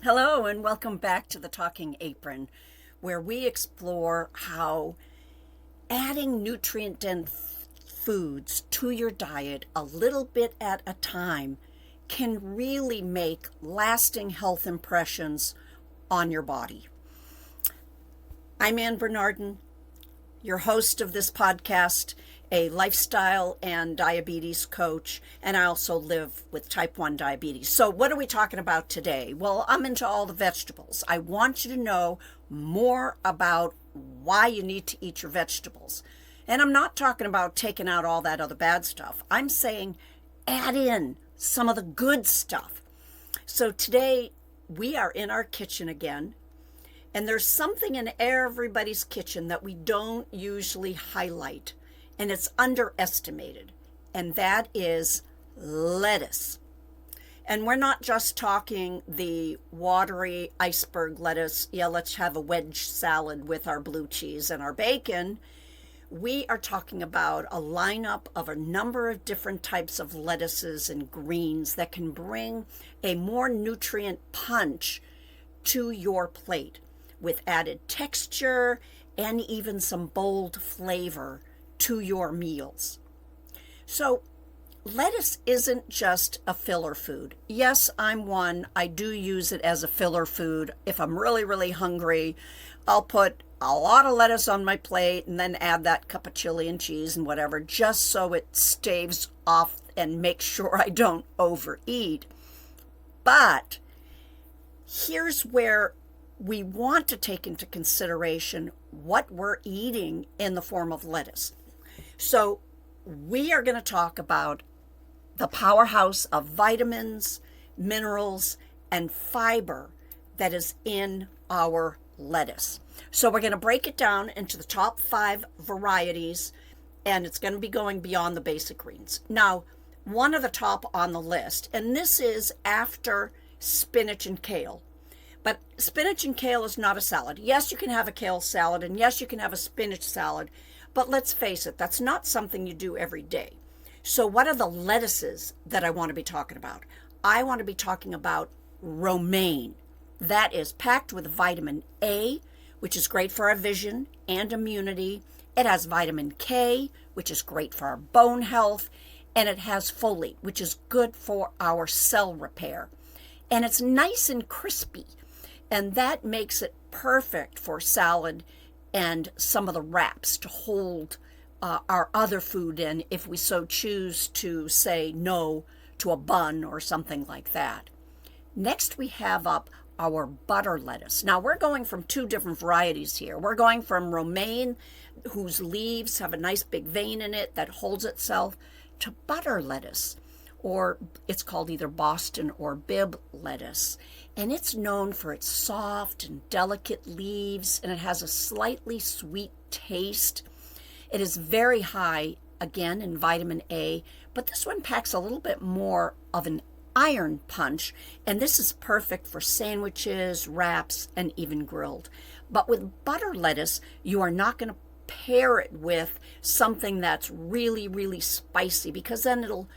Hello, and welcome back to the Talking Apron, where we explore how adding nutrient dense foods to your diet a little bit at a time can really make lasting health impressions on your body. I'm Anne Bernardin, your host of this podcast, a lifestyle and diabetes coach, and I also live with type 1 diabetes. So what are we talking about today? Well, I'm into all the vegetables. I want you to know more about why you need to eat your vegetables. And I'm not talking about taking out all that other bad stuff. I'm saying add in some of the good stuff. So today we are in our kitchen again. And there's something in everybody's kitchen that we don't usually highlight, and it's underestimated, and that is lettuce. And we're not just talking the watery iceberg lettuce, let's have a wedge salad with our blue cheese and our bacon. We are talking about a lineup of a number of different types of lettuces and greens that can bring a more nutrient punch to your plate, with added texture and even some bold flavor to your meals. So lettuce isn't just a filler food. Yes, I'm one. I do use it as a filler food. If I'm really, really hungry, I'll put a lot of lettuce on my plate and then add that cup of chili and cheese and whatever, just so it staves off and makes sure I don't overeat. But here's where we want to take into consideration what we're eating in the form of lettuce. So we are going to talk about the powerhouse of vitamins, minerals, and fiber that is in our lettuce. So we're going to break it down into the top 5 varieties, and it's going to be going beyond the basic greens. Now, one of the top on the list, and this is after spinach and kale. But spinach and kale is not a salad. Yes, you can have a kale salad, and yes, you can have a spinach salad, but let's face it, that's not something you do every day. So what are the lettuces that I want to be talking about? I want to be talking about romaine. That is packed with vitamin A, which is great for our vision and immunity. It has vitamin K, which is great for our bone health, and it has folate, which is good for our cell repair. And it's nice and crispy. And that makes it perfect for salad and some of the wraps to hold our other food in if we so choose to say no to a bun or something like that. Next, we have up our butter lettuce. Now, we're going from 2 different varieties here. We're going from romaine, whose leaves have a nice big vein in it that holds itself, to butter lettuce, or it's called either Boston or Bibb lettuce. And it's known for its soft and delicate leaves, and it has a slightly sweet taste. It is very high, again, in vitamin A, but this one packs a little bit more of an iron punch, and this is perfect for sandwiches, wraps, and even grilled. But with butter lettuce, you are not going to pair it with something that's really, really spicy, because then it'll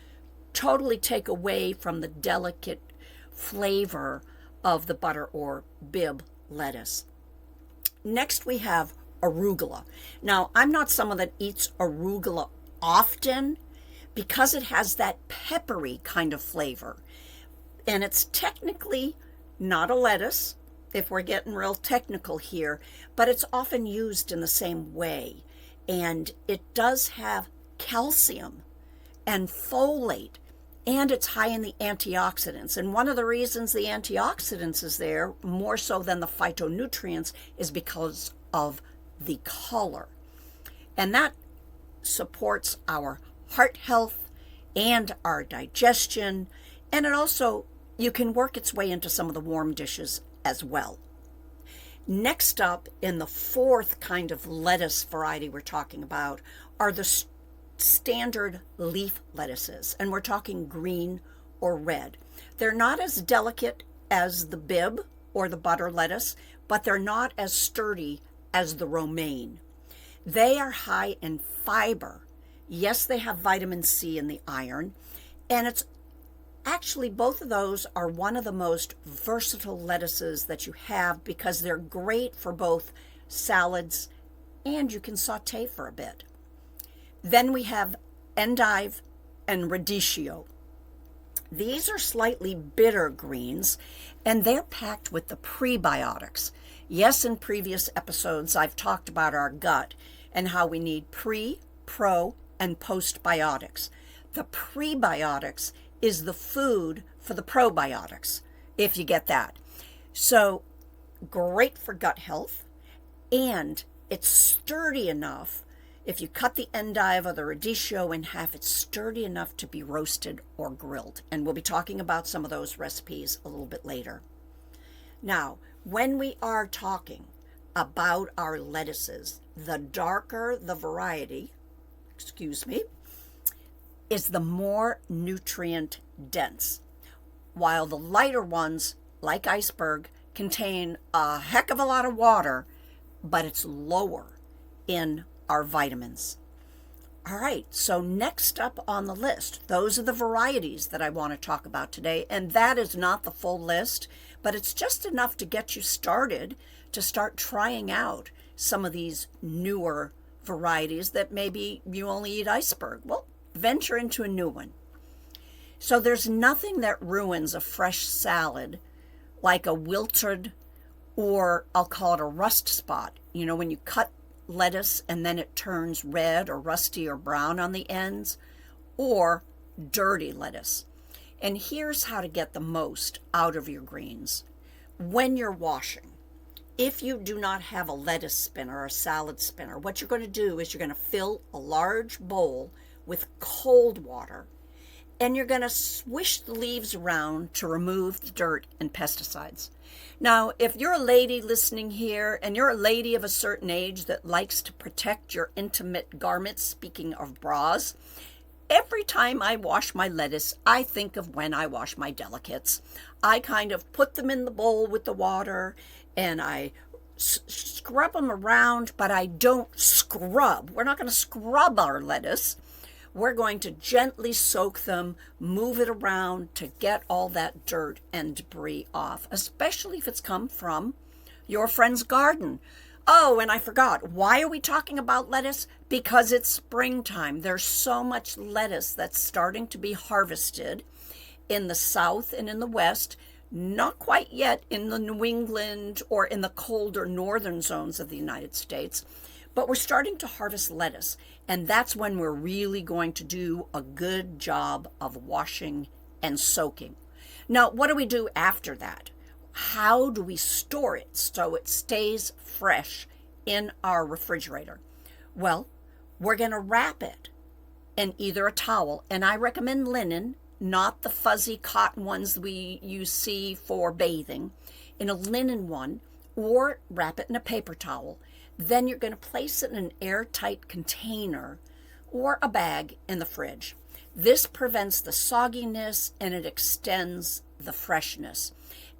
totally take away from the delicate flavor of the butter or Bibb lettuce. Next, we have arugula. Now, I'm not someone that eats arugula often because it has that peppery kind of flavor. And it's technically not a lettuce, if we're getting real technical here, but it's often used in the same way. And it does have calcium and folate, and it's high in the antioxidants. And one of the reasons the antioxidants is there, more so than the phytonutrients, is because of the color. And that supports our heart health and our digestion. And it also, you can work its way into some of the warm dishes as well. Next up, in the 4th kind of lettuce variety we're talking about, are the standard leaf lettuces, and we're talking green or red. They're not as delicate as the Bibb or the butter lettuce, but they're not as sturdy as the romaine. They are high in fiber. Yes, they have vitamin C and the iron, and it's Actually, both of those are one of the most versatile lettuces that you have because they're great for both salads and you can saute for a bit. Then we have endive and radicchio. These are slightly bitter greens and they're packed with the prebiotics. Yes, in previous episodes I've talked about our gut and how we need pre, pro, and postbiotics. The prebiotics is the food for the probiotics, if you get that. So great for gut health, and it's sturdy enough. If you cut the endive or the radicchio in half, it's sturdy enough to be roasted or grilled. And we'll be talking about some of those recipes a little bit later. Now, when we are talking about our lettuces, the darker the variety, is the more nutrient dense, while the lighter ones, like iceberg, contain a heck of a lot of water, but it's lower in our vitamins. All right, so next up on the list, those are the varieties that I want to talk about today, and that is not the full list, but it's just enough to get you started to start trying out some of these newer varieties that maybe you only eat iceberg. Well, venture into a new one. So there's nothing that ruins a fresh salad like a wilted, or I'll call it a rust spot. You know, when you cut lettuce and then it turns red or rusty or brown on the ends, or dirty lettuce. And here's how to get the most out of your greens. When you're washing, if you do not have a lettuce spinner or a salad spinner, what you're going to do is you're going to fill a large bowl with cold water, and you're going to swish the leaves around to remove the dirt and pesticides. Now, if you're a lady listening here and you're a lady of a certain age that likes to protect your intimate garments, speaking of bras, every time I wash my lettuce, I think of when I wash my delicates. I kind of put them in the bowl with the water and I scrub them around, but I don't scrub. We're not going to scrub our lettuce. We're going to gently soak them, move it around to get all that dirt and debris off, especially if it's come from your friend's garden. Oh, and I forgot, why are we talking about lettuce? Because it's springtime. There's so much lettuce that's starting to be harvested in the south and in the west, not quite yet in the New England or in the colder northern zones of the United States. But we're starting to harvest lettuce, and that's when we're really going to do a good job of washing and soaking. Now, what do we do after that? How do we store it so it stays fresh in our refrigerator? Well, we're going to wrap it in either a towel, and I recommend linen, not the fuzzy cotton ones you see for bathing, in a linen one, or wrap it in a paper towel. Then you're going to place it in an airtight container or a bag in the fridge. This prevents the sogginess and it extends the freshness.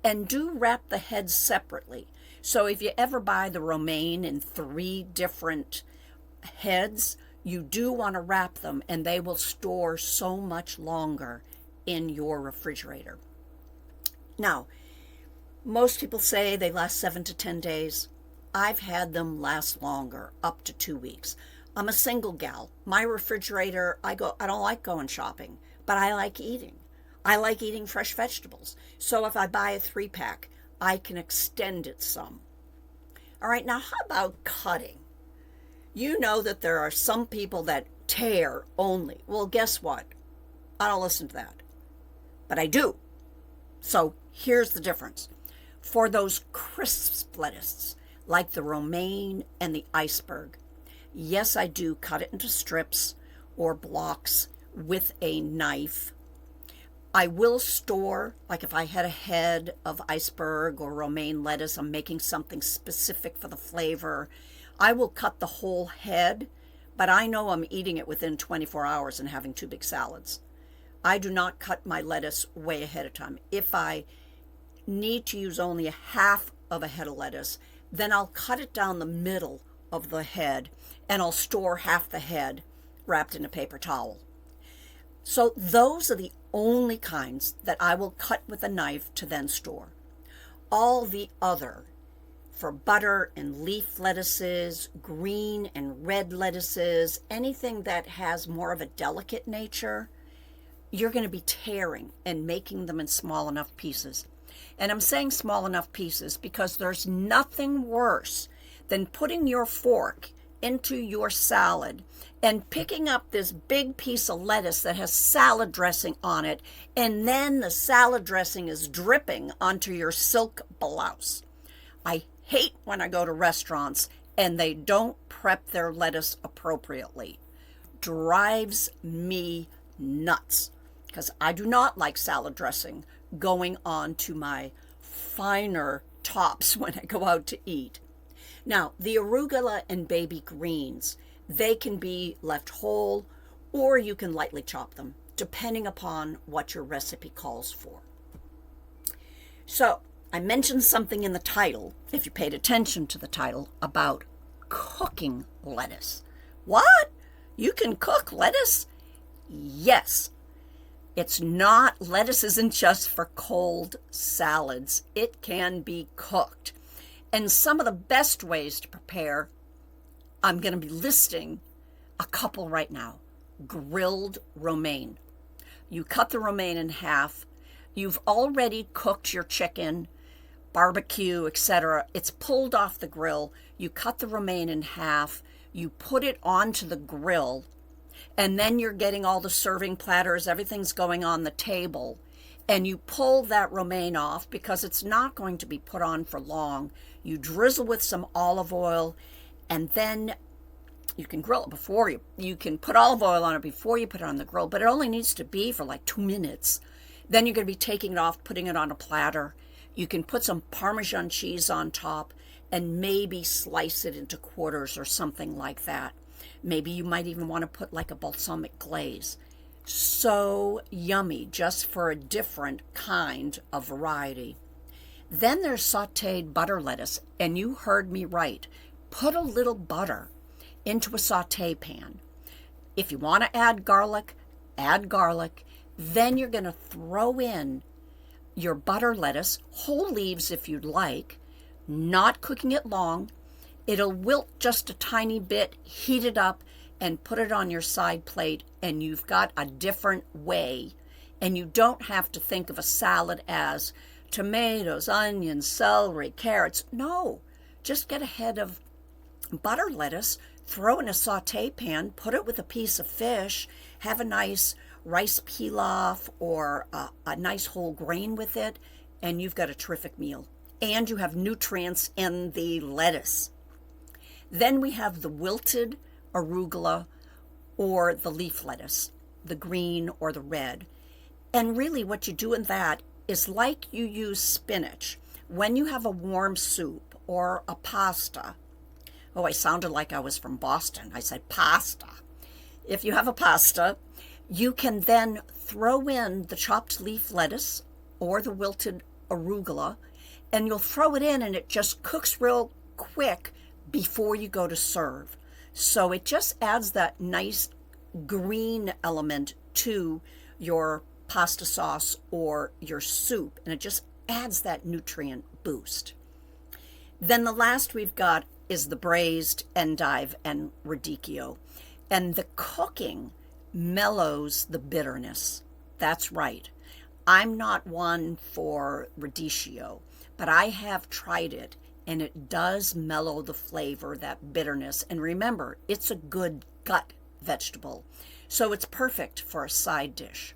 And do wrap the heads separately. So if you ever buy the romaine in 3 different heads, you do want to wrap them, and they will store so much longer in your refrigerator. Now, most people say they last 7 to 10 days. I've had them last longer, up to 2 weeks. I'm a single gal. My refrigerator, I don't like going shopping, but I like eating. I like eating fresh vegetables. So if I buy a 3-pack, I can extend it some. All right, now how about cutting? You know that there are some people that tear only. Well, guess what? I don't listen to that. But I do. So here's the difference. For those crisp lettuce, like the romaine and the iceberg, yes, I do cut it into strips or blocks with a knife. I will store, like if I had a head of iceberg or romaine lettuce, I'm making something specific for the flavor, I will cut the whole head, but I know I'm eating it within 24 hours and having 2 big salads. I do not cut my lettuce way ahead of time. If I need to use only a half of a head of lettuce, then I'll cut it down the middle of the head and I'll store half the head wrapped in a paper towel. So those are the only kinds that I will cut with a knife to then store. All the other, for butter and leaf lettuces, green and red lettuces, anything that has more of a delicate nature, you're going to be tearing and making them in small enough pieces. And I'm saying small enough pieces because there's nothing worse than putting your fork into your salad and picking up this big piece of lettuce that has salad dressing on it, and then the salad dressing is dripping onto your silk blouse. I hate when I go to restaurants and they don't prep their lettuce appropriately. Drives me nuts, because I do not like salad dressing going on to my finer tops when I go out to eat. Now, the arugula and baby greens, they can be left whole, or you can lightly chop them, depending upon what your recipe calls for. So, I mentioned something in the title, if you paid attention to the title, about cooking lettuce. What? You can cook lettuce? Yes. Lettuce isn't just for cold salads. It can be cooked. And some of the best ways to prepare, I'm going to be listing a couple right now. Grilled romaine. You cut the romaine in half. You've already cooked your chicken, barbecue, etc. It's pulled off the grill. You cut the romaine in half. You put it onto the grill. And then you're getting all the serving platters. Everything's going on the table. And you pull that romaine off because it's not going to be put on for long. You drizzle with some olive oil, and then you can grill it you can put olive oil on it before you put it on the grill, but it only needs to be for like 2 minutes. Then you're going to be taking it off, putting it on a platter. You can put some Parmesan cheese on top and maybe slice it into quarters or something like that. Maybe you might even want to put like a balsamic glaze. So yummy, just for a different kind of variety. Then there's sauteed butter lettuce, and you heard me right. Put a little butter into a saute pan. If you want to add garlic, add garlic. Then you're going to throw in your butter lettuce, whole leaves if you'd like, not cooking it long. It'll wilt just a tiny bit, heat it up, and put it on your side plate, and you've got a different way. And you don't have to think of a salad as tomatoes, onions, celery, carrots. No, just get a head of butter lettuce, throw in a saute pan, put it with a piece of fish, have a nice rice pilaf or a nice whole grain with it, and you've got a terrific meal. And you have nutrients in the lettuce. Then we have the wilted arugula or the leaf lettuce, the green or the red. And really what you do in that is like you use spinach. When you have a warm soup or a pasta, I sounded like I was from Boston. I said pasta. If you have a pasta, you can then throw in the chopped leaf lettuce or the wilted arugula, and you'll throw it in and it just cooks real quick before you go to serve. So it just adds that nice green element to your pasta sauce or your soup, and it just adds that nutrient boost. Then the last we've got is the braised endive and radicchio, and the cooking mellows the bitterness. That's right. I'm not one for radicchio, but I have tried it, and it does mellow the flavor, that bitterness. And remember, it's a good gut vegetable, so it's perfect for a side dish.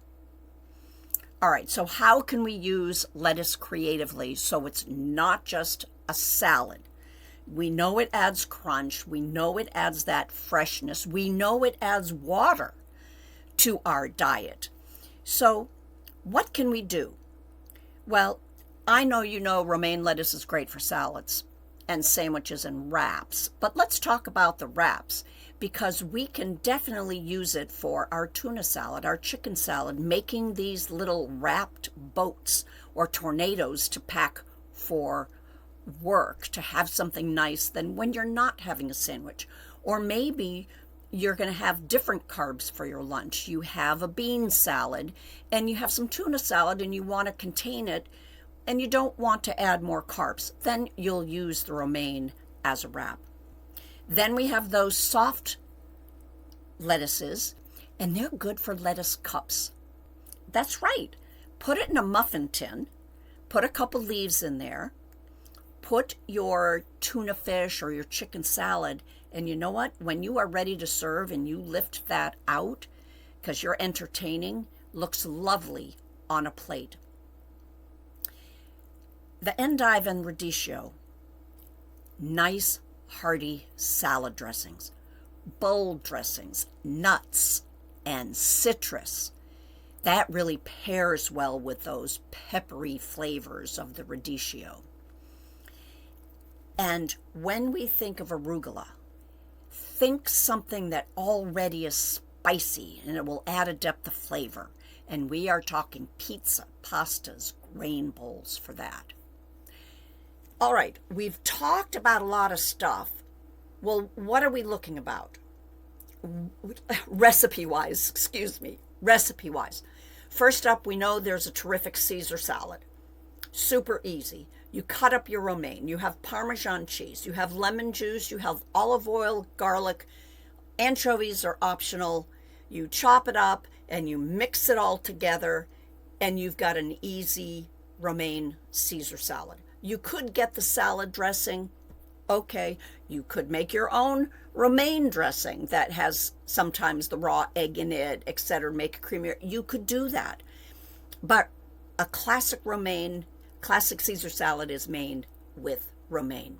All right, so how can we use lettuce creatively so it's not just a salad? We know it adds crunch. We know it adds that freshness. We know it adds water to our diet. So what can we do? Well, I know you know romaine lettuce is great for salads and sandwiches and wraps, but let's talk about the wraps, because we can definitely use it for our tuna salad, our chicken salad, making these little wrapped boats or tornadoes to pack for work, to have something nice then when you're not having a sandwich. Or maybe you're going to have different carbs for your lunch. You have a bean salad and you have some tuna salad and you want to contain it and you don't want to add more carbs. Then you'll use the romaine as a wrap. Then we have those soft lettuces, and they're good for lettuce cups. That's right. Put it in a muffin tin, put a couple leaves in there, put your tuna fish or your chicken salad, and you know what? When you are ready to serve and you lift that out, because you're entertaining, looks lovely on a plate. The endive and radicchio, nice hearty salad dressings, bold dressings, nuts, and citrus. That really pairs well with those peppery flavors of the radicchio. And when we think of arugula, think something that already is spicy and it will add a depth of flavor. And we are talking pizza, pastas, grain bowls for that. All right, we've talked about a lot of stuff. Well, what are we looking about? Recipe-wise. First up, we know there's a terrific Caesar salad. Super easy. You cut up your romaine. You have Parmesan cheese. You have lemon juice. You have olive oil, garlic. Anchovies are optional. You chop it up and you mix it all together and you've got an easy romaine Caesar salad. You could get the salad dressing. Okay, you could make your own romaine dressing that has sometimes the raw egg in it, etc., make it creamier. You could do that. But a classic Caesar salad is made with romaine.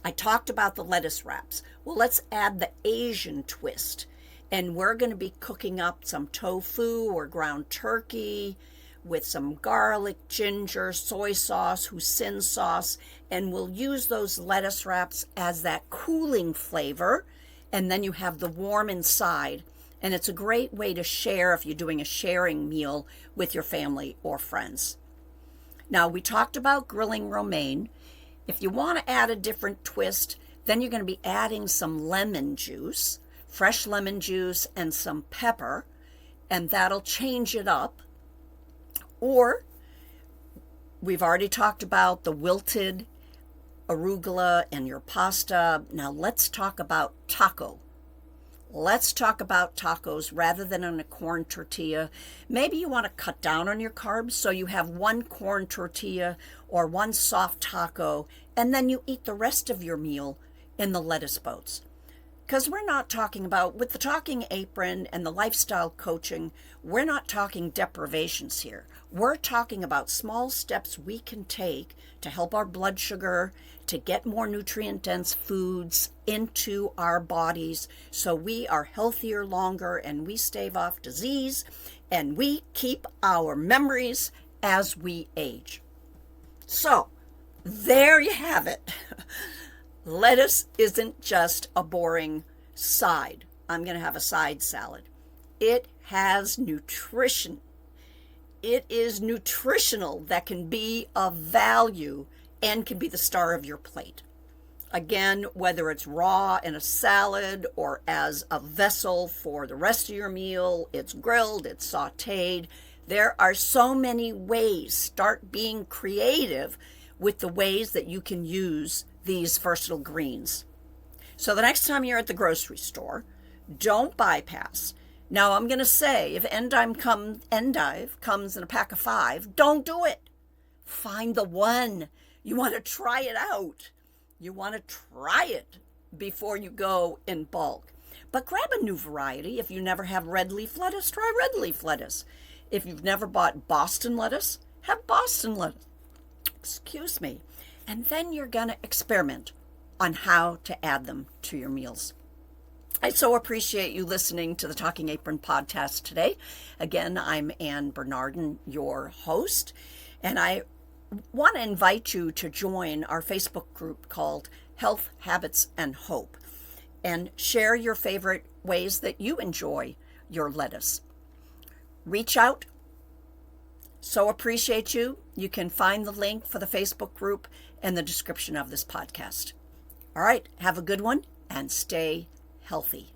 I talked about the lettuce wraps. Well, let's add the Asian twist. And we're going to be cooking up some tofu or ground turkey with some garlic, ginger, soy sauce, hoisin sauce, and we'll use those lettuce wraps as that cooling flavor, and then you have the warm inside, and it's a great way to share if you're doing a sharing meal with your family or friends. Now, we talked about grilling romaine. If you want to add a different twist, then you're going to be adding some lemon juice, fresh lemon juice, and some pepper, and that'll change it up. Or we've already talked about the wilted arugula and your pasta. Now let's talk about taco. Let's talk about tacos rather than on a corn tortilla. Maybe you want to cut down on your carbs, so you have one corn tortilla or one soft taco, and then you eat the rest of your meal in the lettuce boats. Because we're not talking about, with the Talking Apron and the lifestyle coaching, we're not talking deprivations here. We're talking about small steps we can take to help our blood sugar, to get more nutrient-dense foods into our bodies so we are healthier longer and we stave off disease and we keep our memories as we age. So, there you have it. Lettuce isn't just a boring side. I'm going to have a side salad. It has nutrition. It is nutritional that can be of value and can be the star of your plate. Again, whether it's raw in a salad or as a vessel for the rest of your meal, it's grilled, it's sautéed. There are so many ways. Start being creative with the ways that you can use these versatile greens. So the next time you're at the grocery store, don't bypass. Now I'm going to say, if endive comes in a pack of 5, don't do it. Find the one. You want to try it out. You want to try it before you go in bulk. But grab a new variety. If you never have red leaf lettuce, try red leaf lettuce. If you've never bought Boston lettuce, have Boston lettuce. Excuse me. And then you're going to experiment on how to add them to your meals. I so appreciate you listening to the Talking Apron podcast today. Again, I'm Anne Bernardin, your host, and I want to invite you to join our Facebook group called Health, Habits, and Hope, and share your favorite ways that you enjoy your lettuce. Reach out. So appreciate you. You can find the link for the Facebook group in the description of this podcast. All right, have a good one and stay healthy.